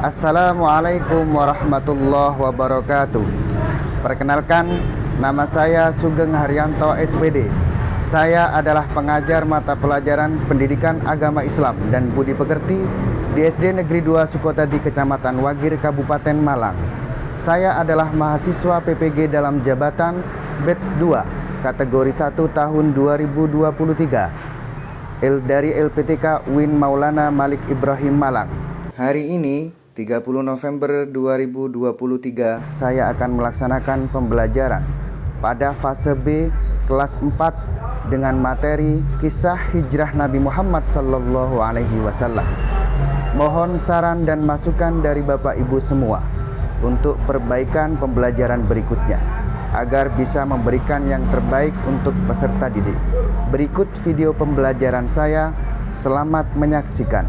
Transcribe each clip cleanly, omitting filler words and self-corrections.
Assalamualaikum warahmatullahi wabarakatuh. Perkenalkan, nama saya Sugeng Haryanto SPD. Saya adalah pengajar mata pelajaran Pendidikan Agama Islam dan Budi Pekerti di SD Negeri 2 Sukotadi, Kecamatan Wagir, Kabupaten Malang. Saya adalah mahasiswa PPG dalam jabatan batch 2, kategori 1 tahun 2023 dari LPTK UIN Maulana Malik Ibrahim Malang. Hari ini 30 November 2023 saya akan melaksanakan pembelajaran pada fase B kelas 4 dengan materi kisah hijrah Nabi Muhammad SAW. Mohon saran dan masukan dari Bapak Ibu semua untuk perbaikan pembelajaran berikutnya agar bisa memberikan yang terbaik untuk peserta didik. Berikut video pembelajaran saya. Selamat menyaksikan.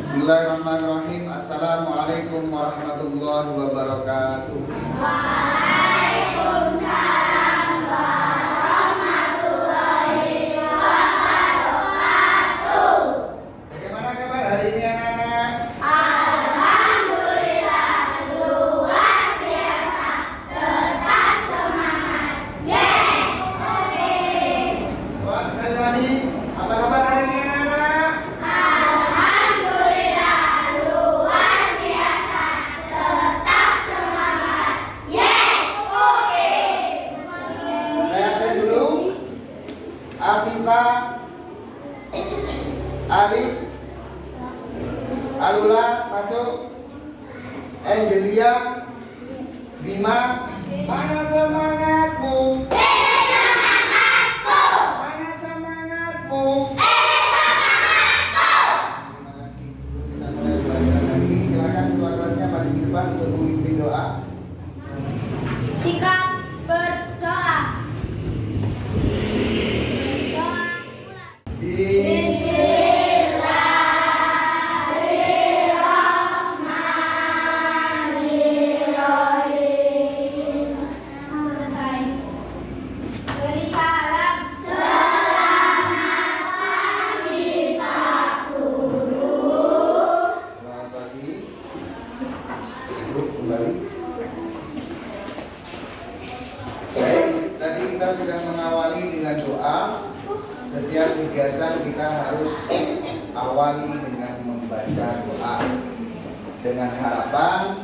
Bismillahirrahmanirrahim. Assalamualaikum warahmatullahi wabarakatuh. Waalaikumsalam warahmatullahi wabarakatuh. Bagaimana kabar hari ini anak-anak? Alhamdulillah luar biasa. Tetap semangat. Yes, oke. Wah, sekali lagi, apa kabar hari ini anak-anak? Alhamdulillah luar biasa. Tetap semangat. Yes, oke. Saya absen dulu. Afifa, Alif, Alula masuk. Angelia, Bima, mana semangatmu? Mana semangatmu? Terima kasih. Kita mulai pelajaran hari ini. Silakan ketua kelasnya paling di depan untuk memimpin doa. Sikap berdoa. Doa mulai. Bismillahirrahmanirrahim. Selesai. Beri salam. Selamat pagi Pak Guru. Selamat pagi. Duduk kembali. Baik, tadi kita sudah mengawali dengan doa. Setiap kegiatan kita harus awali dengan membaca doa. Dengan harapan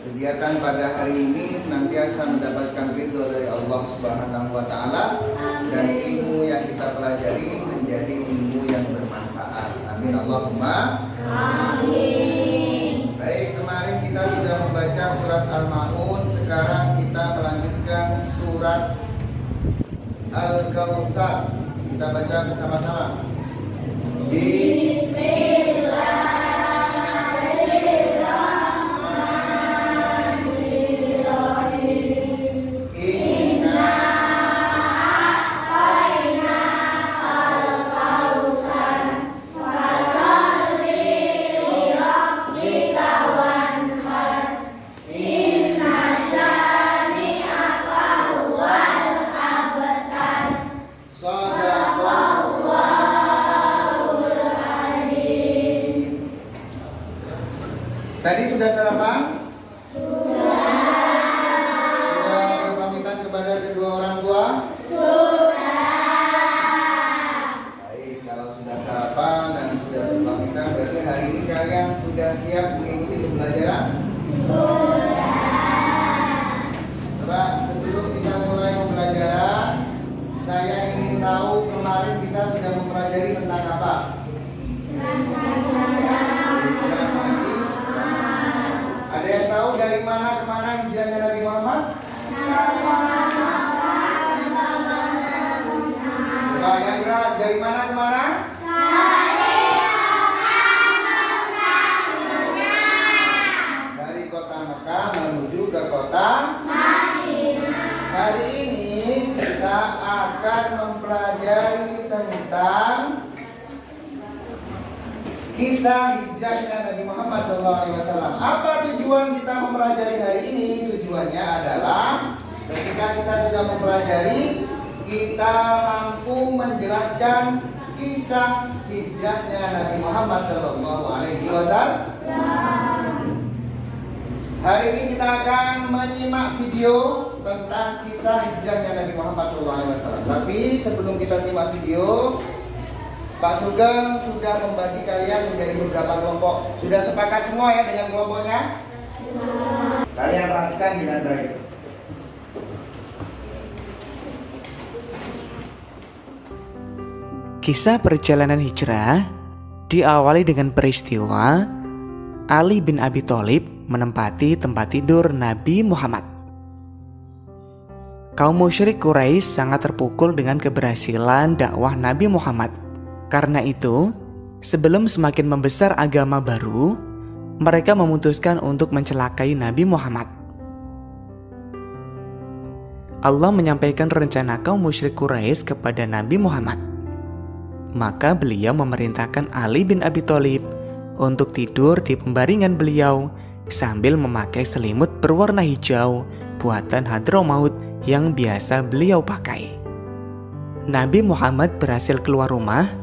kegiatan pada hari ini senantiasa mendapatkan ridho dari Allah Subhanahu wa taala dan ilmu yang kita pelajari menjadi ilmu yang bermanfaat. Amin Allahumma. Amin. Baik, kemarin kita sudah membaca surat Al-Ma'un. Sekarang kita melanjutkan surat Al-Kautsar. Kita baca bersama-sama. Bismillahirrahmanirrahim. Tadi sudah sarapan? Sudah berpamitan kepada kedua orang tua? Baik, kalau sudah sarapan dan sudah berpamitan, berarti hari ini kalian sudah siap mengikuti pembelajaran? Coba sebelum kita mulai pembelajaran, saya ingin tahu kemarin kita sudah mempelajari tentang apa? Ada yang tahu dari mana ke mana hijrahnya Nabi Muhammad? Coba yang keras, dari mana ke mana? Dari kota Mekah menuju ke kota Madinah. Hari ini kita akan mempelajari tentang kisah hijrahnya Nabi Muhammad SAW. Apa tujuan kita mempelajari hari ini? Tujuannya adalah ketika kita sudah mempelajari, kita mampu menjelaskan kisah hijrahnya Nabi Muhammad SAW. Hari ini kita akan menyimak video tentang kisah hijrahnya Nabi Muhammad SAW. Tapi sebelum kita simak video, Pak Sugeng sudah membagi kalian menjadi beberapa kelompok. Sudah sepakat semua ya dengan kelompoknya? Kalian perhatikan dengan baik. Kisah perjalanan hijrah diawali dengan peristiwa Ali bin Abi Thalib menempati tempat tidur Nabi Muhammad. Kaum musyrik Quraisy sangat terpukul dengan keberhasilan dakwah Nabi Muhammad. Karena itu, sebelum semakin membesar agama baru, mereka memutuskan untuk mencelakai Nabi Muhammad. Allah menyampaikan rencana kaum musyrik Quraisy kepada Nabi Muhammad. Maka beliau memerintahkan Ali bin Abi Thalib untuk tidur di pembaringan beliau sambil memakai selimut berwarna hijau buatan Hadramaut yang biasa beliau pakai. Nabi Muhammad berhasil keluar rumah,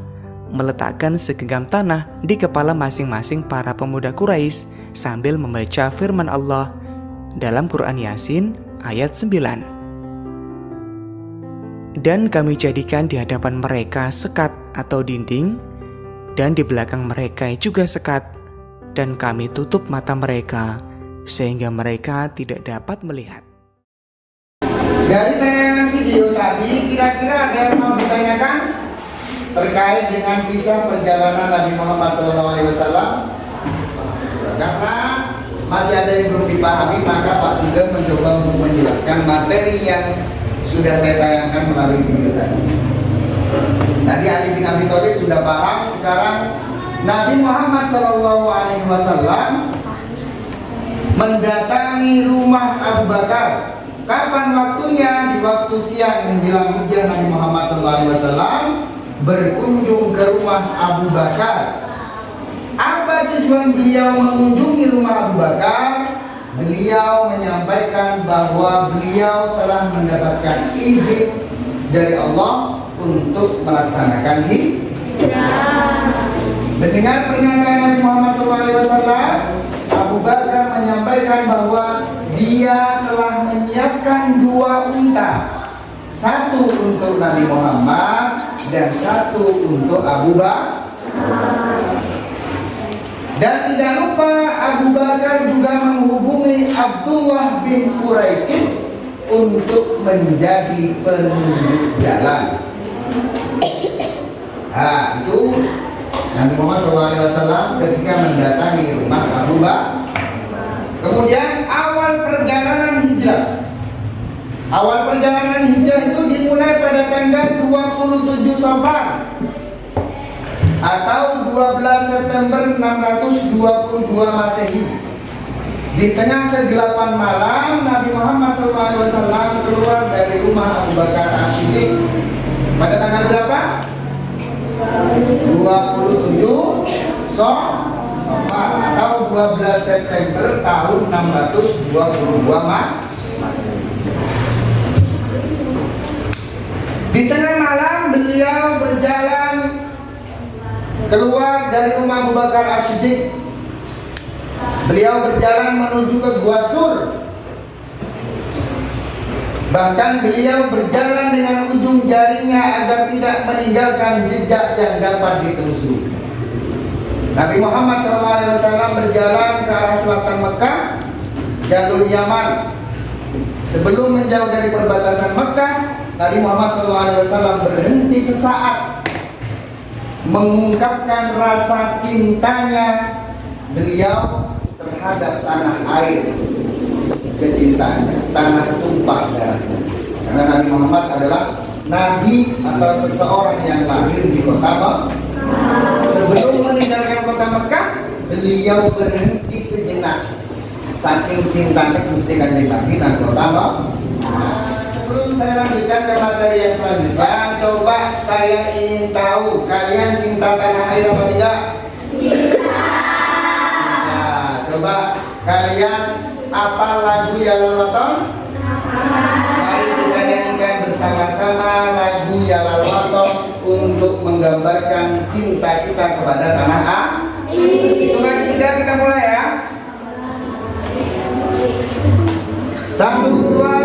meletakkan segenggam tanah di kepala masing-masing para pemuda Quraisy sambil membaca firman Allah dalam Quran Yasin ayat 9. Dan kami jadikan di hadapan mereka sekat atau dinding, dan di belakang mereka juga sekat, dan kami tutup mata mereka sehingga mereka tidak dapat melihat. Dari tayangan video tadi, kira-kira ada yang mau ditanyakan terkait dengan kisah perjalanan Nabi Muhammad SAW? Karena masih ada yang belum dipahami, maka Pak Sugeng mencoba untuk menjelaskan materi yang sudah saya tayangkan melalui video tadi. Tadi Ali bin Abi Thalib sudah paham. Sekarang Nabi Muhammad SAW mendatangi rumah Abu Bakar. Kapan waktunya? Di waktu siang menjelang hijrah Nabi Muhammad SAW berkunjung ke rumah Abu Bakar. Apa tujuan beliau mengunjungi rumah Abu Bakar? Beliau menyampaikan bahwa beliau telah mendapatkan izin dari Allah untuk melaksanakan hijrah. Mendengar pernyataan Nabi Muhammad SAW, Abu Bakar menyampaikan bahwa dia telah menyiapkan 2 unta, satu untuk Nabi Muhammad dan satu untuk Abu Bakar. Dan tidak lupa Abu Bakar juga menghubungi Abdullah bin Quraikid untuk menjadi penunjuk jalan. Nah, itu Nabi Muhammad SAW ketika mendatangi rumah Abu Bakar. Kemudian awal perjalanan hijrah. Awal perjalanan hijrah itu dimulai pada tanggal 27 Safar atau 12 September 622 Masehi. Di tengah kegelapan malam, Nabi Muhammad SAW keluar dari rumah Abu Bakar As-Siddiq. Pada tanggal berapa? 27 Safar atau 12 September tahun 622 Masehi. Di tengah malam beliau berjalan keluar dari rumah Abu Bakar As-Siddiq. Beliau berjalan menuju ke Gua Tur. Bahkan beliau berjalan dengan ujung jarinya agar tidak meninggalkan jejak yang dapat ditelusuri. Nabi Muhammad SAW berjalan ke arah selatan Mekah, jalur Yaman. Sebelum menjauh dari perbatasan Mekah, Nabi Muhammad SAW berhenti sesaat, mengungkapkan rasa cintanya beliau terhadap tanah air kecintaannya, tanah tumpah darahnya. Karena Nabi Muhammad adalah nabi atau seseorang yang lahir di kota Mekah. Sebelum meninggalkan kota Mekah, beliau berhenti sejenak, saking cintanya Gusti Kanjeng Nabi dan kota Mekah. Sebelum saya lanjutkan ke materi yang selanjutnya, coba saya ingin tahu, kalian cinta tanah air apa tidak? Cinta. Nah, coba kalian apa lagu Yalal Waton? Mari kita nyanyikan bersama-sama lagu Yalal Waton untuk menggambarkan cinta kita kepada tanah air. Hitungan ketiga kita mulai ya. 1, 2.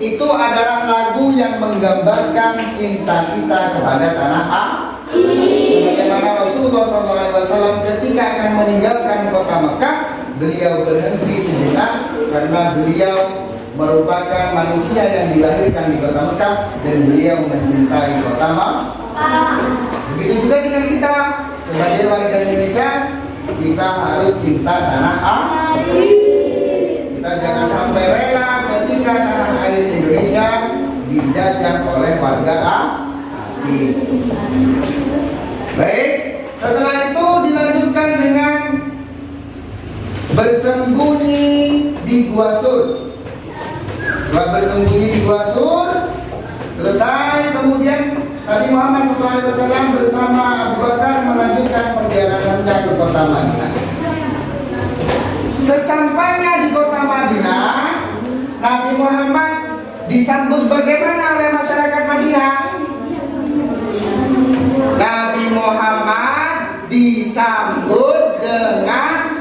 Itu adalah lagu yang menggambarkan cinta kita kepada tanah air. Sebagaimana Rasulullah SAW ketika akan meninggalkan kota Mekah, beliau berhenti sejenak karena beliau merupakan manusia yang dilahirkan di kota Mekah dan beliau mencintai kota Mekah. Begitu juga dengan kita sebagai warga Indonesia, kita harus cinta tanah air. Kita jangan sampai rela ketika tanah air Indonesia dijajah oleh warga asing. Baik, setelah itu dilanjutkan dengan bersembunyi di Gua Sur. Setelah bersembunyi di Gua Sur selesai, kemudian Nabi Muhammad SAW bersama Abu Bakar melanjutkan perjalanannya ke kota Madinah. Sesampainya di kota Madinah, Nabi Muhammad disambut bagaimana oleh masyarakat Madinah? Nabi Muhammad disambut dengan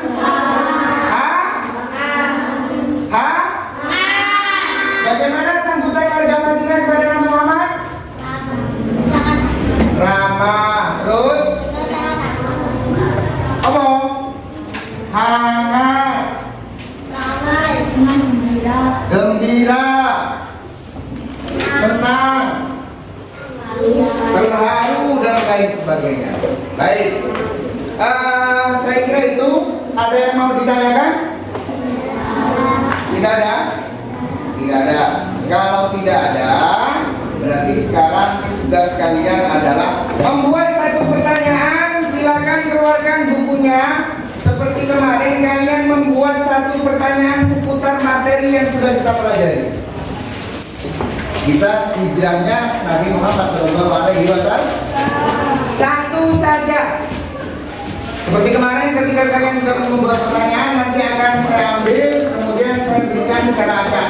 bagaimana sambutan warga Madinah kepada Nabi Muhammad? Ramah. Terus omong hangat, gembira, senang, terharu dan lain sebagainya. Baik, saya kira itu ada yang mau ditanyakan? Tidak ada? Tidak ada. Kalau tidak ada, berarti sekarang tugas kalian adalah membuat satu pertanyaan. Silakan keluarkan bukunya. Seperti kemarin kalian membuat satu pertanyaan seputar materi yang sudah kita pelajari. Bisa hijrahnya Nabi Muhammad SAW. Satu saja. Seperti kemarin ketika kalian sudah membuat pertanyaan, nanti akan saya ambil, kemudian saya berikan secara acak.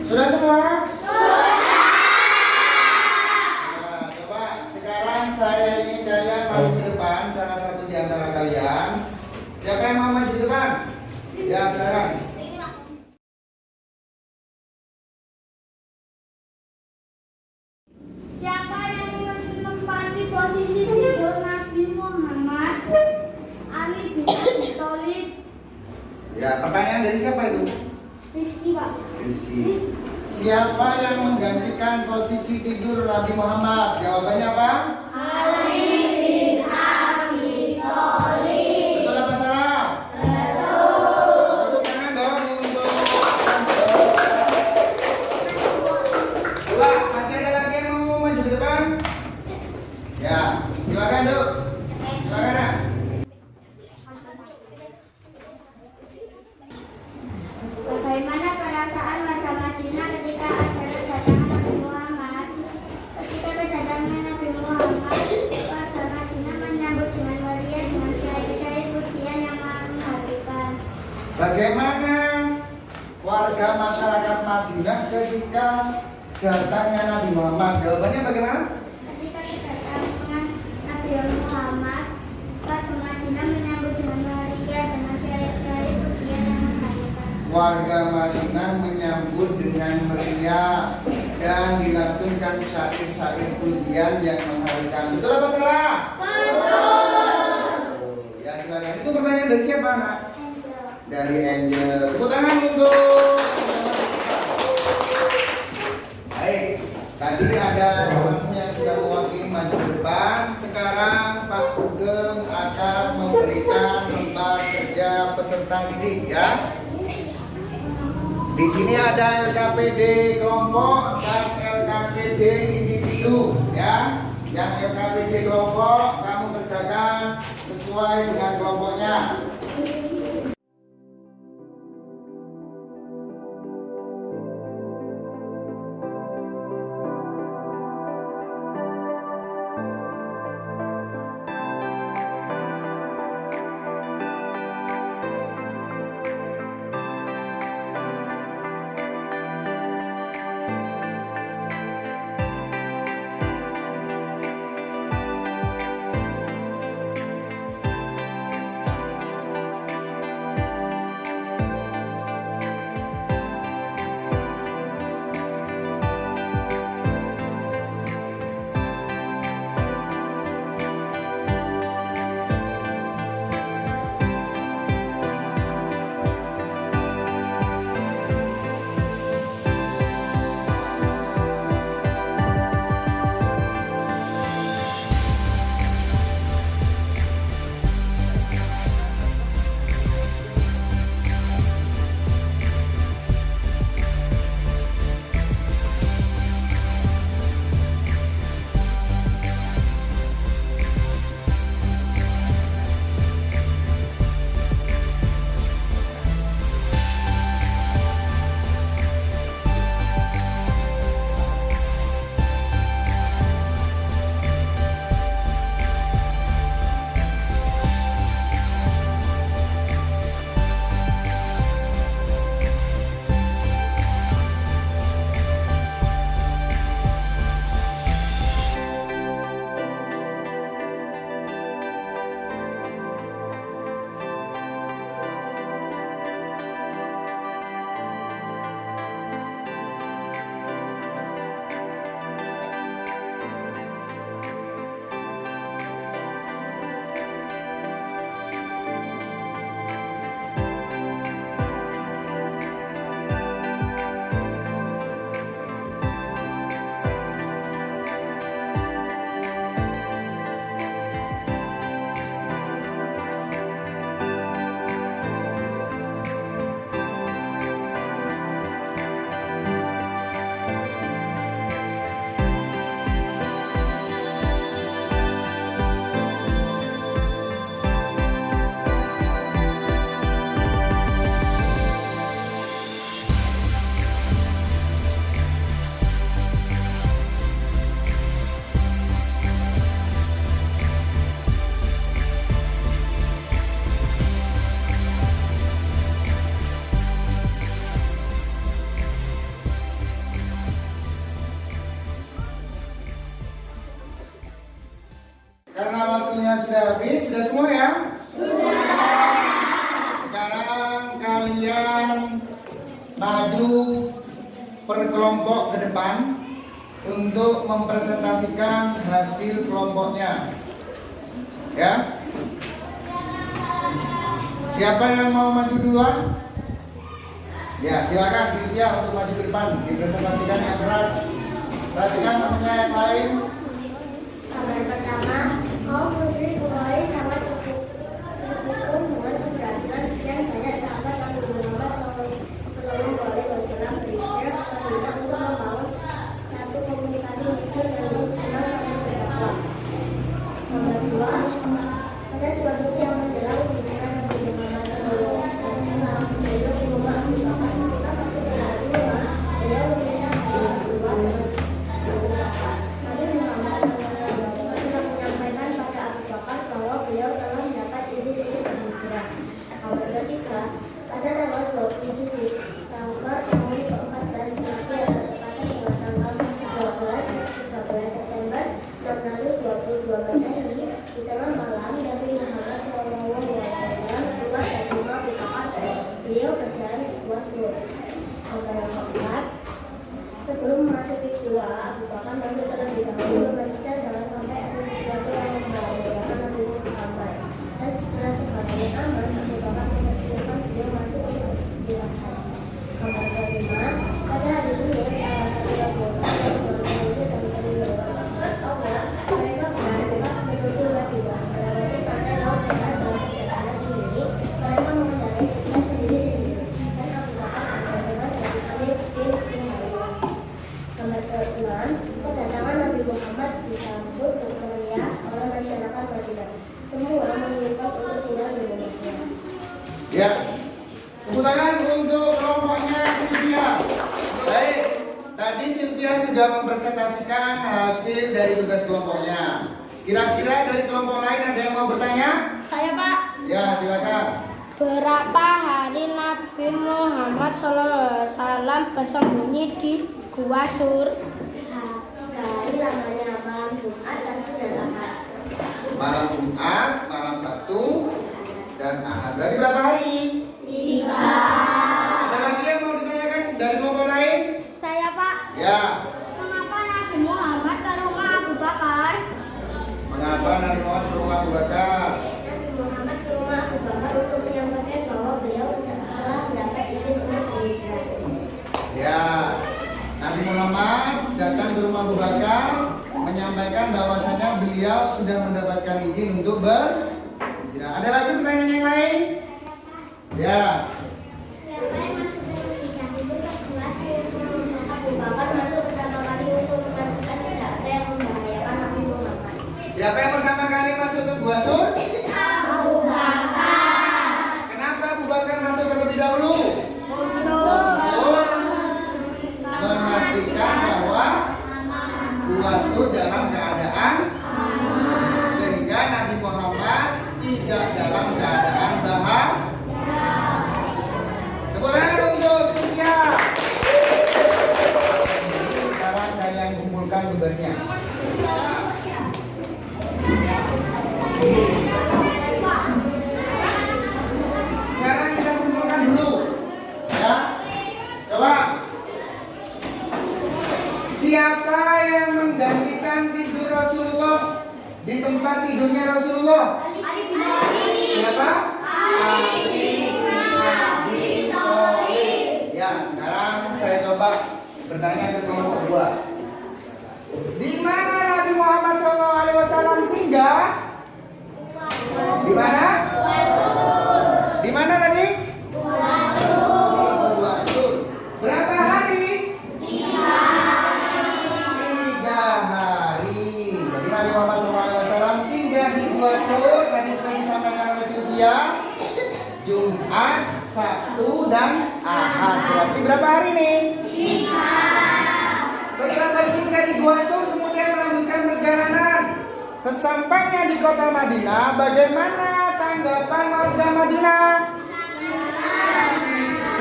Sudah semua? Nah, coba sekarang saya ingin kalian maju ke depan, salah satu di antara kalian. Siapa yang mau maju ke depan? Ya, silakan. Siapa yang menempati posisi tidur Nabi Muhammad? Ali bin Abi Thalib. Ya, pertanyaan dari siapa itu? Rizky, Pak. Rizky. Siapa yang menggantikan posisi tidur Nabi Muhammad? Jawabannya apa? Ali bin Abi Thalib. Betul apa salah? Betul. Tepuk tangan dong untuk. Coba, masih ada lagi yang mau maju ke depan? Ya, silakan Dok. Silakan Nak. Bagaimana perasaan warga Madinah ketika ada kedatangan Nabi Muhammad? Ketika kedatangan Nabi Muhammad, warga Madinah menyambut dengan meriah dengan syair-syair pujian yang mengharukan. Bagaimana warga masyarakat Madinah ketika datangnya Nabi Muhammad? Jawabannya bagaimana? Ketika kedatangan Nabi Muhammad, warga Madinah menyambut dengan meriah dengan syair-syair pujian yang mengharukan. Warga Madinah menyambut dengan meriah dan dilantunkan syair-syair pujian yang mengharukan. Betul apa salah? Betul. Ya, silakan. Itu pertanyaan dari siapa, Nak? Dari Angel. Tepuk tangan untuk. Baik, tadi ada temanmu yang sudah mewakili maju ke depan. Sekarang Pak Sugeng akan memberikan lembar kerja peserta didik ya. Di sini ada LKPD kelompok dan LKPD individu ya. Yang LKPD kelompok kamu kerjakan sesuai dengan kelompoknya. per kelompok ke depan untuk mempresentasikan hasil kelompoknya. Ya. Siapa yang mau maju duluan? Ya, silakan Sylvia untuk maju ke depan, dipresentasikan yang keras. Perhatikan temannya yang lain. Kabar pertama, kaum musyrik Quraisy sangat mendukung dengan keberhasilan sekian banyak sahabat Nabi Muhammad SAW berisyar kepada untuk membangun satu komunikasi muslim dan mengenal saling berdakwah. Nomor dua, pada suatu siang menjelang kunjungan Nabi Muhammad SAW, beliau di rumah Abu Bakar. Ketika masuk ke dalam rumah, beliau meminta beliau berdua dengan beberapa. Nabi Muhammad SAW menyampaikan pada Abu Bakar bahwa beliau telah mendapat izin untuk berhijrah. Nomor ketiga, pada tanggal 27 Safar tahun ke-14 Hijriah atau tepatnya pada tanggal 13 September 622 Masehi, di tengah malam Nabi Muhammad SAW keluar dari rumah Abu Bakar. Beliau berjalan ke Gua Sur. Nomor yang keempat, sebelum memasuki gua, Abu Bakar masuk terlebih dahulu membaca jangan sampai ada sesuatu yang membahayakan Nabi Muhammad. Dan setelah segalanya aman, Abu Bakar mempersilahkan beliau masuk untuk beristirahat. Nomor kelima, pada hari Senin tanggal 1 Februari 2020 dan Allah, mereka berangkat menuju Madinah. Melewati pantai laut Merah dalam perjalanan ini, mereka mengendarai kuda sendiri-sendiri. Dan Abu Bakar berdatangan dari Amir bin Umayyah. Nomor ke-6, kedatangan Nabi Muhammad disambut bermeriah oleh masyarakat Madinah. Semua menginginkan untuk tinggal di Indonesia. Ya. Tepuk tangan untuk kelompoknya Sylvia. Baik, tadi Sylvia sudah mempresentasikan hasil dari tugas kelompoknya. Kira-kira dari kelompok lain ada yang mau bertanya? Saya Pak. Ya, silakan. Berapa hari Nabi Muhammad SAW bersembunyi di Gua Sur? 3 hari lamanya, malam Jumat, Sabtu dan Ahad. Malam Jumat, malam Sabtu, dan Ahad. Berarti berapa hari? 3. Ada lagi yang mau ditanyakan dari kelompok lain? Saya Pak. Ya. Mengapa Nabi Muhammad ke rumah Abu Bakar? Mengapa Nabi Muhammad ke rumah Abu Bakar? Nabi Muhammad ke rumah Abu Bakar untuk menyampaikan bahwa beliau telah mendapat izin untuk berhijrah. Ya. Nabi Muhammad datang ke rumah Abu Bakar menyampaikan bahwasanya beliau sudah mendapatkan izin untuk berhijrah. Ada lagi pertanyaan yang lain? Ya. Siapa yang masuk terlebih dahulu ke Gua Sur? Abu Bakar masuk pertama kali untuk memastikan tidak ada yang membahayakan Nabi Muhammad. Siapa yang pertama kali masuk ke Gua Sur? Abu Bakar. Kenapa Abu Bakar masuk terlebih dahulu? Memastikan bahwa Gua Sur dalam keadaan sehingga Nabi Muhammad tidak dalam keadaan bahaya. Tepuk tangan untuk Sylvia. Sekarang kalian kumpulkan tugasnya. Sekarang kita simpulkan dulu, ya. Coba. Siapa yang menggantikan tidur Rasulullah di tempat tidurnya Rasulullah? Siapa? Ali bin Abi Thalib. Ya, sekarang saya coba bertanya ke kelompok 2. Di mana Nabi Muhammad SAW singgah? Di mana? Di mana tadi? Gua Sur. Berapa hari? 3 hari. Jadi Nabi Muhammad SAW singgah di Gua Sur. Tadi sudah disampaikan oleh Sylvia. Jumat, Sabtu, dan Ahad. Berarti berapa hari nih? 3. Setelah bersinggah di Gua Sur, kemudian melanjutkan perjalanan. Sesampainya di kota Madinah, bagaimana tanggapan warga Madinah?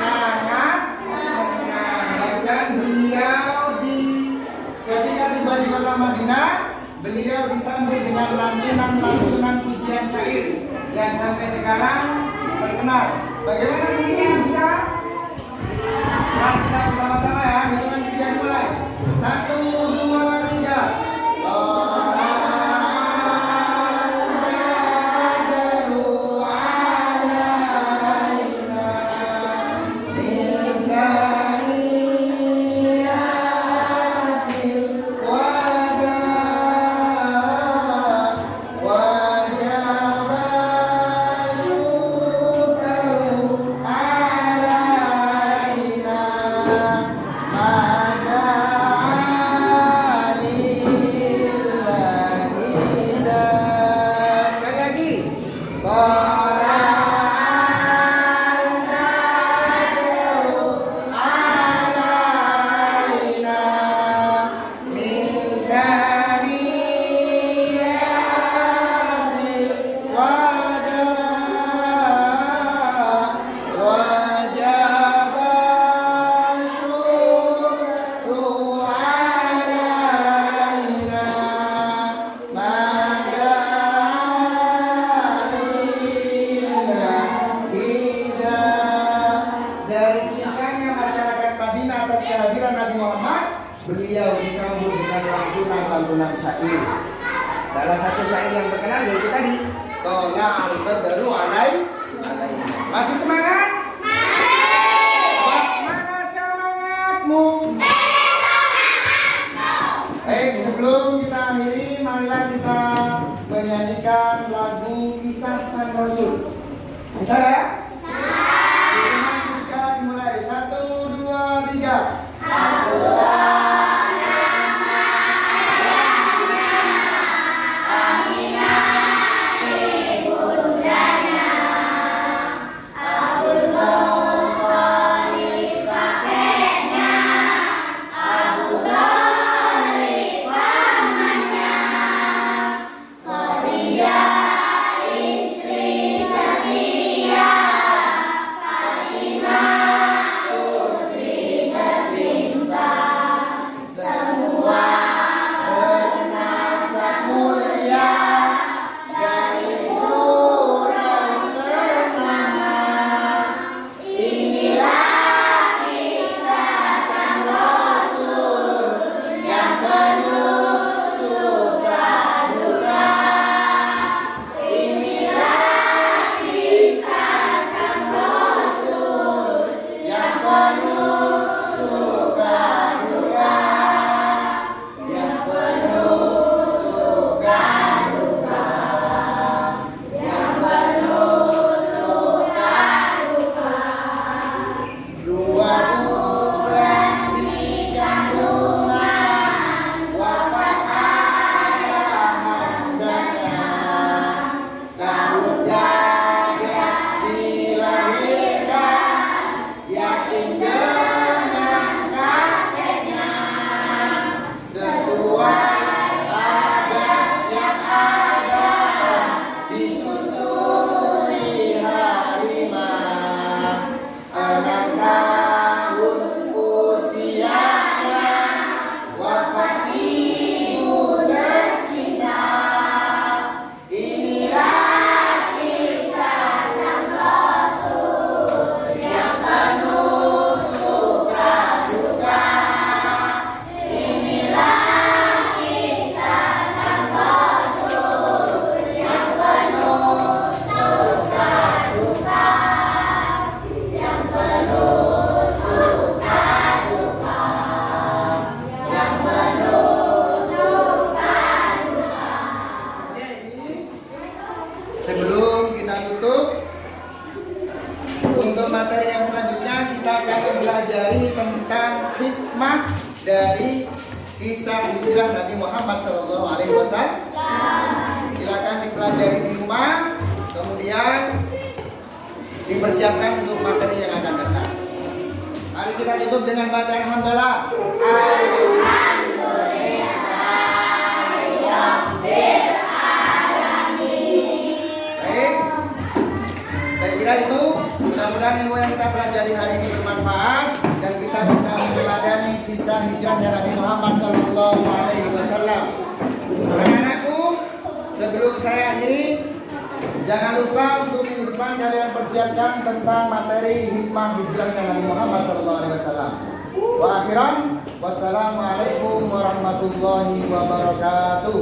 Sangat senang. Bahkan beliau ketika tiba di kota Madinah, beliau disambut dengan lantunan pujian syair yang sampai sekarang terkenal. Bagaimana bunyinya bisa? Nah, kita bersama-sama ya, hitungan Antusiasmenya masyarakat Madinah atas kehadiran Nabi Muhammad, beliau disambut dengan lantunan syair. Salah satu syair yang terkenal yaitu tadi, Tola al-badru alai. Masih semangat? Mana semangatmu? Baik, sebelum kita akhiri, marilah kita menyanyikan lagu Kisah Sang Rasul. Bisa ya? Kita dimulai 1, 2, 3. Sebelum kita tutup, untuk materi yang selanjutnya kita akan mempelajari tentang hikmah dari kisah hijrah Nabi Muhammad SAW. Silakan dipelajari di rumah, kemudian dipersiapkan untuk materi yang akan datang. Mari kita tutup dengan bacaan hamdalah. Itu mudah-mudahan ilmu yang kita pelajari hari ini bermanfaat dan kita bisa meneladani kisah hijrahnya Nabi Muhammad SAW. Anak-anakku, sebelum saya akhiri, jangan lupa untuk minggu depan kalian persiapkan tentang materi hikmah hijrahnya Nabi Muhammad SAW. Wa akhiran, wassalamualaikum warahmatullahi wabarakatuh.